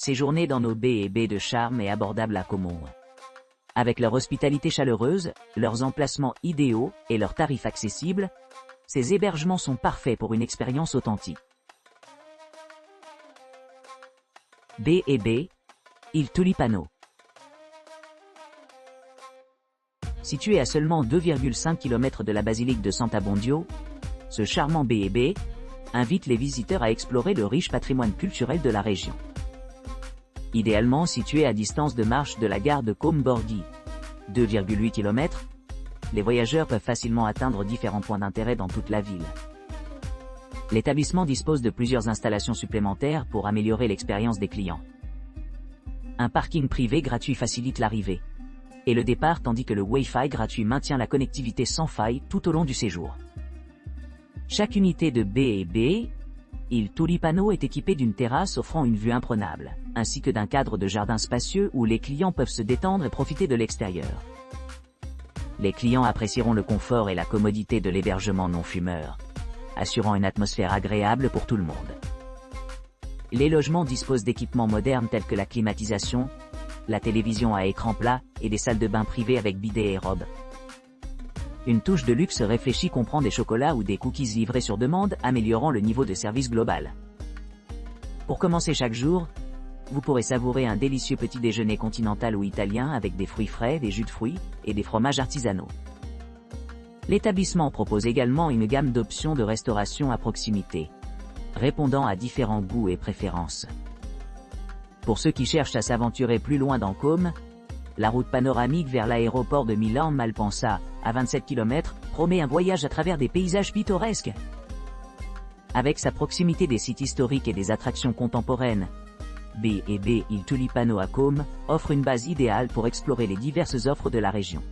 Séjourner dans nos baies et baies de charme et abordables à Comont. Avec leur hospitalité chaleureuse, leurs emplacements idéaux et leurs tarifs accessibles, ces hébergements sont parfaits pour une expérience authentique. Baie et baie, île Tulipano. Situé à seulement 2,5 km de la basilique de Sant'Abbondio, ce charmant baie et baie invite les visiteurs à explorer le riche patrimoine culturel de la région. Idéalement situé à distance de marche de la gare de Combe Borghi, 2,8 km, les voyageurs peuvent facilement atteindre différents points d'intérêt dans toute la ville. L'établissement dispose de plusieurs installations supplémentaires pour améliorer l'expérience des clients. Un parking privé gratuit facilite l'arrivée et le départ, tandis que le Wi-Fi gratuit maintient la connectivité sans faille tout au long du séjour. Chaque unité de baie et baie, île Tulipano est équipée d'une terrasse offrant une vue imprenable, ainsi que d'un cadre de jardin spacieux où les clients peuvent se détendre et profiter de l'extérieur. Les clients apprécieront le confort et la commodité de l'hébergement non-fumeur, assurant une atmosphère agréable pour tout le monde. Les logements disposent d'équipements modernes tels que la climatisation, la télévision à écran plat et des salles de bain privées avec bidet et robe. Une touche de luxe réfléchie comprend des chocolats ou des cookies livrés sur demande, améliorant le niveau de service global. Pour commencer chaque jour, vous pourrez savourer un délicieux petit déjeuner continental ou italien avec des fruits frais, des jus de fruits et des fromages artisanaux. L'établissement propose également une gamme d'options de restauration à proximité, répondant à différents goûts et préférences. Pour ceux qui cherchent à s'aventurer plus loin dans Côme, la route panoramique vers l'aéroport de Milan-Malpensa, à 27 km, promet un voyage à travers des paysages pittoresques. Avec sa proximité des sites historiques et des attractions contemporaines, baie et baie île Tulipano à Côme offre une base idéale pour explorer les diverses offres de la région.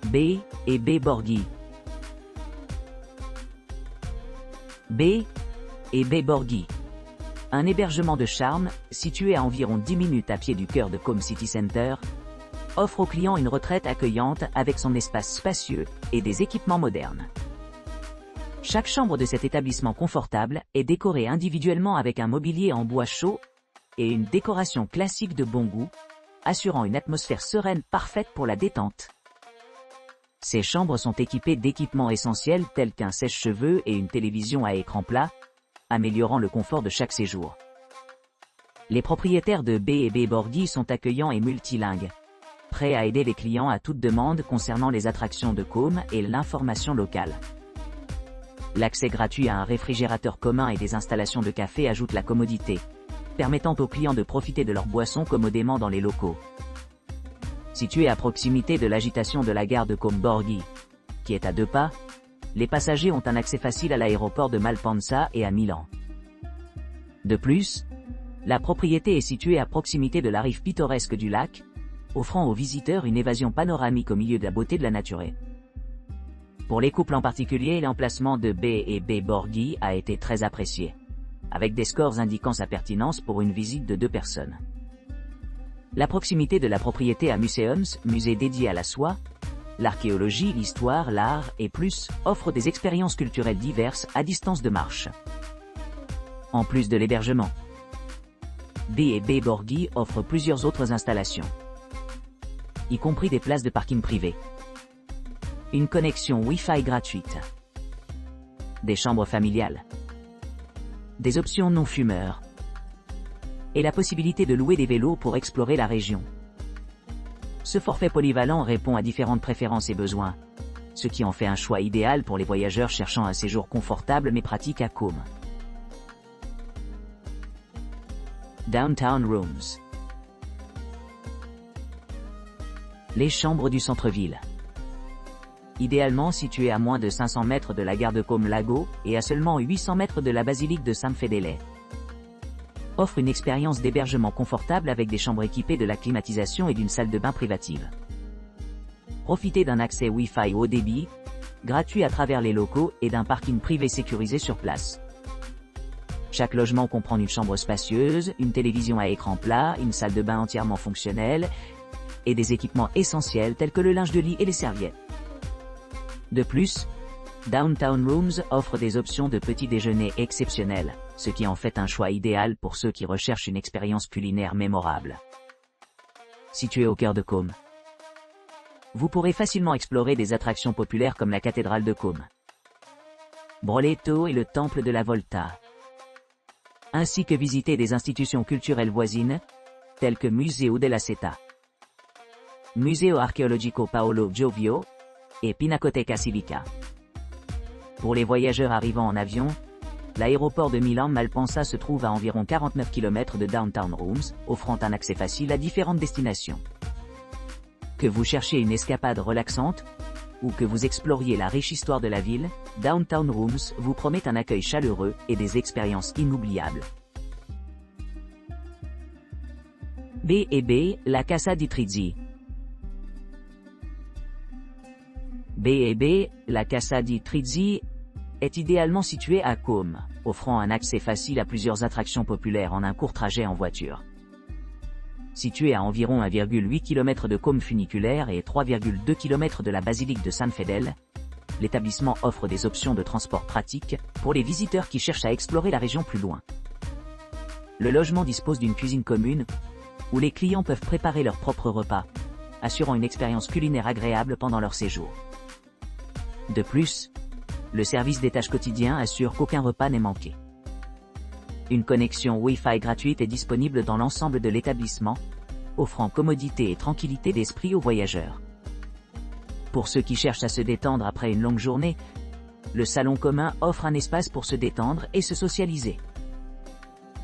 Baie et baie Borghi. Baie et baie Borghi. Un hébergement de charme, situé à environ 10 minutes à pied du cœur de Côme City Center, offre aux clients une retraite accueillante avec son espace spacieux et des équipements modernes. Chaque chambre de cet établissement confortable est décorée individuellement avec un mobilier en bois chaud et une décoration classique de bon goût, assurant une atmosphère sereine parfaite pour la détente. Ces chambres sont équipées d'équipements essentiels tels qu'un sèche-cheveux et une télévision à écran plat, améliorant le confort de chaque séjour. Les propriétaires de baie et baie Borghi sont accueillants et multilingues, prêts à aider les clients à toute demande concernant les attractions de Côme et l'information locale. L'accès gratuit à un réfrigérateur commun et des installations de café ajoute la commodité, permettant aux clients de profiter de leurs boissons commodément dans les locaux. Situé à proximité de l'agitation de la gare de Combe Borghi, qui est à 2 pas, les passagers ont un accès facile à l'aéroport de Malpensa et à Milan. De plus, la propriété est située à proximité de la rive pittoresque du lac, offrant aux visiteurs une évasion panoramique au milieu de la beauté de la nature. Pour les couples en particulier, l'emplacement de baie et baie Borghi a été très apprécié, avec des scores indiquant sa pertinence pour une visite de 2 personnes. La proximité de la propriété à Museums, musée dédié à la soie, l'archéologie, l'histoire, l'art et plus, offre des expériences culturelles diverses à distance de marche. En plus de l'hébergement, baie et baie Borghi offre plusieurs autres installations, y compris des places de parking privées, une connexion Wi-Fi gratuite, des chambres familiales, des options non-fumeurs, et la possibilité de louer des vélos pour explorer la région. Ce forfait polyvalent répond à différentes préférences et besoins, ce qui en fait un choix idéal pour les voyageurs cherchant un séjour confortable mais pratique à Côme. Downtown Rooms. Les chambres du centre-ville. Idéalement situées à moins de 500 mètres de la gare de Côme Lago et à seulement 800 mètres de la basilique de San Fedele, offre une expérience d'hébergement confortable avec des chambres équipées de la climatisation et d'une salle de bain privative. Profitez d'un accès Wi-Fi haut débit, gratuit à travers les locaux et d'un parking privé sécurisé sur place. Chaque logement comprend une chambre spacieuse, une télévision à écran plat, une salle de bain entièrement fonctionnelle et des équipements essentiels tels que le linge de lit et les serviettes. De plus, Downtown Rooms offre des options de petit déjeuner exceptionnelles, ce qui en fait un choix idéal pour ceux qui recherchent une expérience culinaire mémorable. Situé au cœur de Qom, vous pourrez facilement explorer des attractions populaires comme la cathédrale de Qom, Broletto et le temple de la Volta, ainsi que visiter des institutions culturelles voisines, telles que Museo della Seta, Museo Archeologico Paolo Giovio et Pinacoteca Civica. Pour les voyageurs arrivant en avion, l'aéroport de Milan-Malpensa se trouve à environ 49 km de Downtown Rooms, offrant un accès facile à différentes destinations. Que vous cherchiez une escapade relaxante, ou que vous exploriez la riche histoire de la ville, Downtown Rooms vous promet un accueil chaleureux et des expériences inoubliables. B&B, la Casa di Trizzi. B&B, la Casa di Trizzi, est idéalement située à Qom, offrant un accès facile à plusieurs attractions populaires en un court trajet en voiture. Situé à environ 1,8 km de Qom funiculaire et 3,2 km de la basilique de San Fedele, l'établissement offre des options de transport pratiques pour les visiteurs qui cherchent à explorer la région plus loin. Le logement dispose d'une cuisine commune, où les clients peuvent préparer leurs propres repas, assurant une expérience culinaire agréable pendant leur séjour. De plus, le service des tâches quotidiens assure qu'aucun repas n'est manqué. Une connexion Wi-Fi gratuite est disponible dans l'ensemble de l'établissement, offrant commodité et tranquillité d'esprit aux voyageurs. Pour ceux qui cherchent à se détendre après une longue journée, le salon commun offre un espace pour se détendre et se socialiser.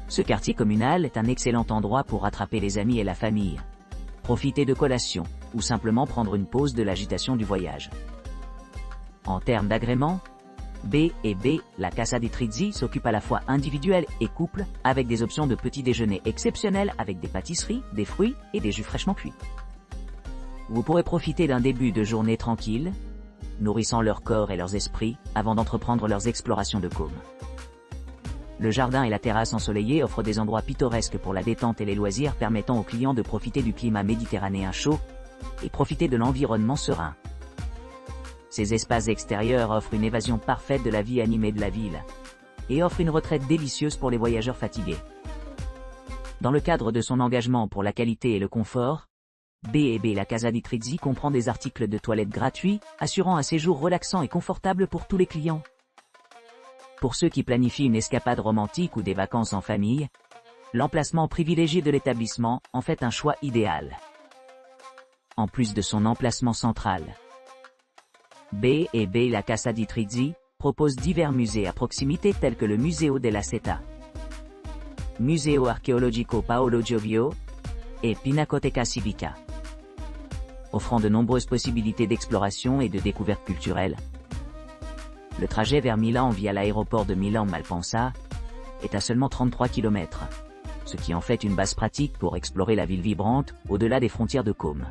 Ce quartier communal est un excellent endroit pour rattraper les amis et la famille, profiter de collations, ou simplement prendre une pause de l'agitation du voyage. En termes d'agrément, B&B, la Casa di Trizzi s'occupe à la fois individuel et couple, avec des options de petit déjeuner exceptionnelles avec des pâtisseries, des fruits et des jus fraîchement cuits. Vous pourrez profiter d'un début de journée tranquille, nourrissant leur corps et leurs esprits, avant d'entreprendre leurs explorations de Qom. Le jardin et la terrasse ensoleillée offrent des endroits pittoresques pour la détente et les loisirs, permettant aux clients de profiter du climat méditerranéen chaud et profiter de l'environnement serein. Ces espaces extérieurs offrent une évasion parfaite de la vie animée de la ville et offrent une retraite délicieuse pour les voyageurs fatigués. Dans le cadre de son engagement pour la qualité et le confort, B&B la Casa di Trizzi comprend des articles de toilette gratuits, assurant un séjour relaxant et confortable pour tous les clients. Pour ceux qui planifient une escapade romantique ou des vacances en famille, l'emplacement privilégié de l'établissement en fait un choix idéal. En plus de son emplacement central, B&B la Casa di Trizzi propose divers musées à proximité tels que le Museo della Seta, Museo Archeologico Paolo Giovio et Pinacoteca Civica. Offrant de nombreuses possibilités d'exploration et de découverte culturelle, le trajet vers Milan via l'aéroport de Milan-Malpensa est à seulement 33 km, ce qui en fait une base pratique pour explorer la ville vibrante au-delà des frontières de Qom.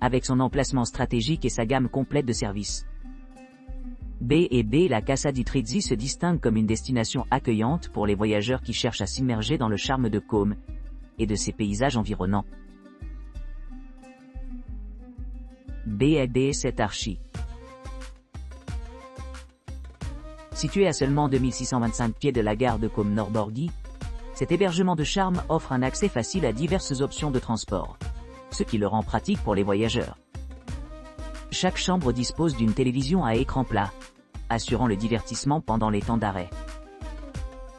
Avec son emplacement stratégique et sa gamme complète de services, B&B la Casa di Trizzi se distingue comme une destination accueillante pour les voyageurs qui cherchent à s'immerger dans le charme de Qom et de ses paysages environnants. B&B Set Archi. Situé à seulement 2625 pieds de la gare de Qom Nord Borghi, cet hébergement de charme offre un accès facile à diverses options de transport, ce qui le rend pratique pour les voyageurs. Chaque chambre dispose d'une télévision à écran plat, assurant le divertissement pendant les temps d'arrêt.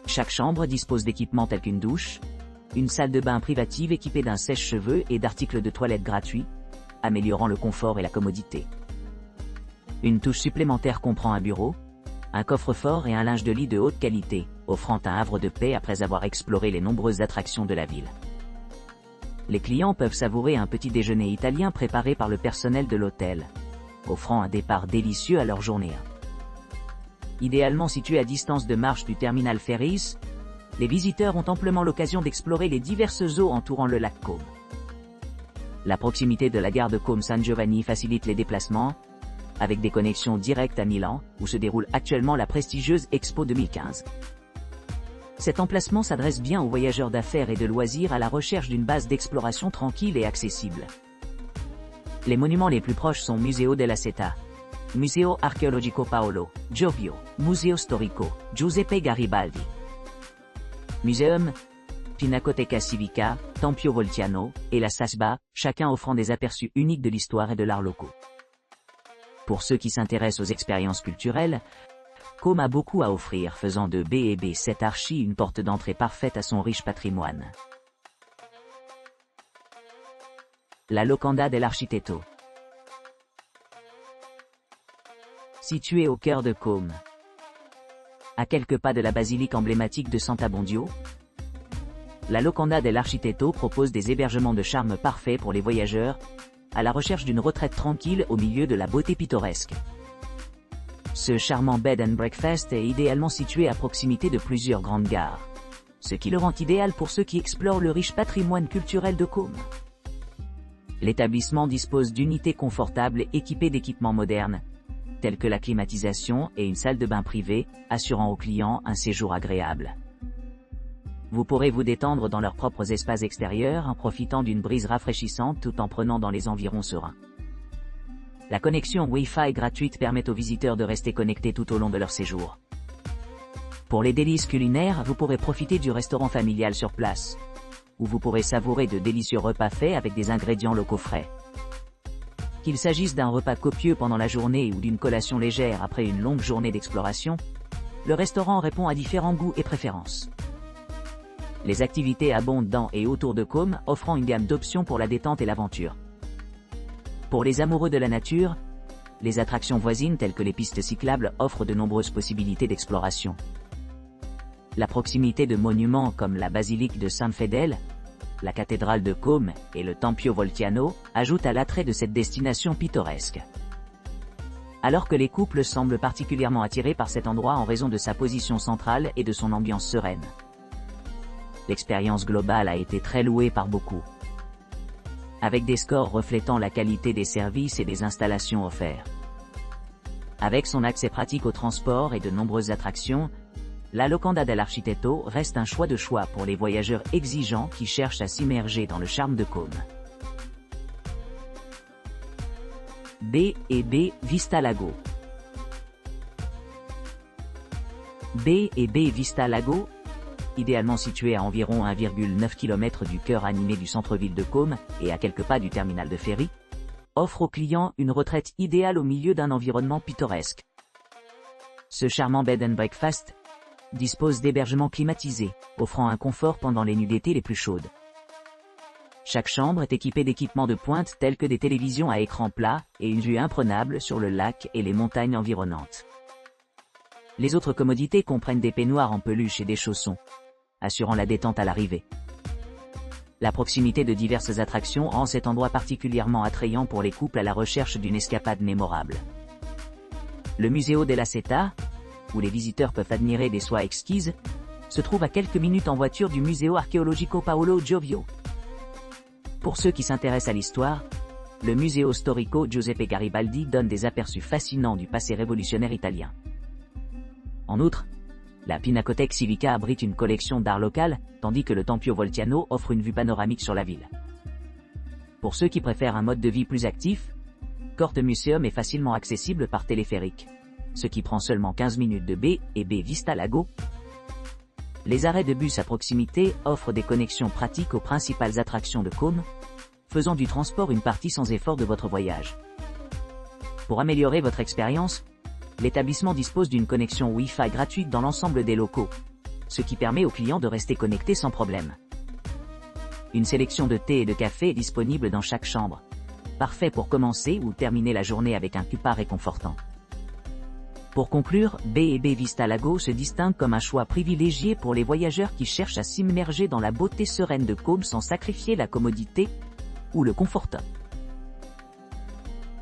Chaque chambre dispose d'équipements tels qu'une douche, une salle de bain privative équipée d'un sèche-cheveux et d'articles de toilette gratuits, améliorant le confort et la commodité. Une touche supplémentaire comprend un bureau, un coffre-fort et un linge de lit de haute qualité, offrant un havre de paix après avoir exploré les nombreuses attractions de la ville. Les clients peuvent savourer un petit déjeuner italien préparé par le personnel de l'hôtel, offrant un départ délicieux à leur journée. Idéalement situé à distance de marche du terminal Ferris, les visiteurs ont amplement l'occasion d'explorer les diverses eaux entourant le lac Qom. La proximité de la gare de Qom San Giovanni facilite les déplacements, avec des connexions directes à Milan, où se déroule actuellement la prestigieuse Expo 2015. Cet emplacement s'adresse bien aux voyageurs d'affaires et de loisirs à la recherche d'une base d'exploration tranquille et accessible. Les monuments les plus proches sont Museo della Seta, Museo Archeologico Paolo Giovio, Museo Storico Giuseppe Garibaldi. Museum, Pinacoteca Civica, Tempio Voltiano, et la SASBA, chacun offrant des aperçus uniques de l'histoire et de l'art locaux. Pour ceux qui s'intéressent aux expériences culturelles, Com a beaucoup à offrir, faisant de B&B cette archi une porte d'entrée parfaite à son riche patrimoine. La Locanda dell'Architetto. Située au cœur de Com, à quelques pas de la basilique emblématique de Sant'Abbondio, la Locanda dell'Architetto propose des hébergements de charme parfaits pour les voyageurs, à la recherche d'une retraite tranquille au milieu de la beauté pittoresque. Ce charmant bed and breakfast est idéalement situé à proximité de plusieurs grandes gares, ce qui le rend idéal pour ceux qui explorent le riche patrimoine culturel de Com. L'établissement dispose d'unités confortables équipées d'équipements modernes, tels que la climatisation et une salle de bain privée, assurant aux clients un séjour agréable. Vous pourrez vous détendre dans leurs propres espaces extérieurs en profitant d'une brise rafraîchissante tout en prenant dans les environs sereins. La connexion Wi-Fi gratuite permet aux visiteurs de rester connectés tout au long de leur séjour. Pour les délices culinaires, vous pourrez profiter du restaurant familial sur place, où vous pourrez savourer de délicieux repas faits avec des ingrédients locaux frais. Qu'il s'agisse d'un repas copieux pendant la journée ou d'une collation légère après une longue journée d'exploration, le restaurant répond à différents goûts et préférences. Les activités abondent dans et autour de Com, offrant une gamme d'options pour la détente et l'aventure. Pour les amoureux de la nature, les attractions voisines telles que les pistes cyclables offrent de nombreuses possibilités d'exploration. La proximité de monuments comme la basilique de San Fedele, la cathédrale de Com et le Tempio Voltiano ajoute à l'attrait de cette destination pittoresque. Alors que les couples semblent particulièrement attirés par cet endroit en raison de sa position centrale et de son ambiance sereine. L'expérience globale a été très louée par beaucoup, avec des scores reflétant la qualité des services et des installations offerts. Avec son accès pratique au transport et de nombreuses attractions, la Locanda dell'Architetto reste un choix pour les voyageurs exigeants qui cherchent à s'immerger dans le charme de Com. B&B Vista Lago. B&B Vista Lago, idéalement situé à environ 1,9 km du cœur animé du centre-ville de Com et à quelques pas du terminal de ferry, offre aux clients une retraite idéale au milieu d'un environnement pittoresque. Ce charmant bed and breakfast dispose d'hébergements climatisés, offrant un confort pendant les nuits d'été les plus chaudes. Chaque chambre est équipée d'équipements de pointe tels que des télévisions à écran plat et une vue imprenable sur le lac et les montagnes environnantes. Les autres commodités comprennent des peignoirs en peluche et des chaussons, assurant la détente à l'arrivée. La proximité de diverses attractions rend cet endroit particulièrement attrayant pour les couples à la recherche d'une escapade mémorable. Le Museo della Seta, où les visiteurs peuvent admirer des soies exquises, se trouve à quelques minutes en voiture du Museo Archeologico Paolo Giovio. Pour ceux qui s'intéressent à l'histoire, le Museo Storico Giuseppe Garibaldi donne des aperçus fascinants du passé révolutionnaire italien. En outre, la Pinacoteca Civica abrite une collection d'art local, tandis que le Tempio Voltiano offre une vue panoramique sur la ville. Pour ceux qui préfèrent un mode de vie plus actif, Corte Museum est facilement accessible par téléphérique, ce qui prend seulement 15 minutes de B&B Vista Lago. Les arrêts de bus à proximité offrent des connexions pratiques aux principales attractions de Com, faisant du transport une partie sans effort de votre voyage. Pour améliorer votre expérience, l'établissement dispose d'une connexion Wi-Fi gratuite dans l'ensemble des locaux, ce qui permet aux clients de rester connectés sans problème. Une sélection de thé et de café est disponible dans chaque chambre, parfait pour commencer ou terminer la journée avec un repas réconfortant. Pour conclure, B&B Vista Lago se distingue comme un choix privilégié pour les voyageurs qui cherchent à s'immerger dans la beauté sereine de Com sans sacrifier la commodité ou le confort.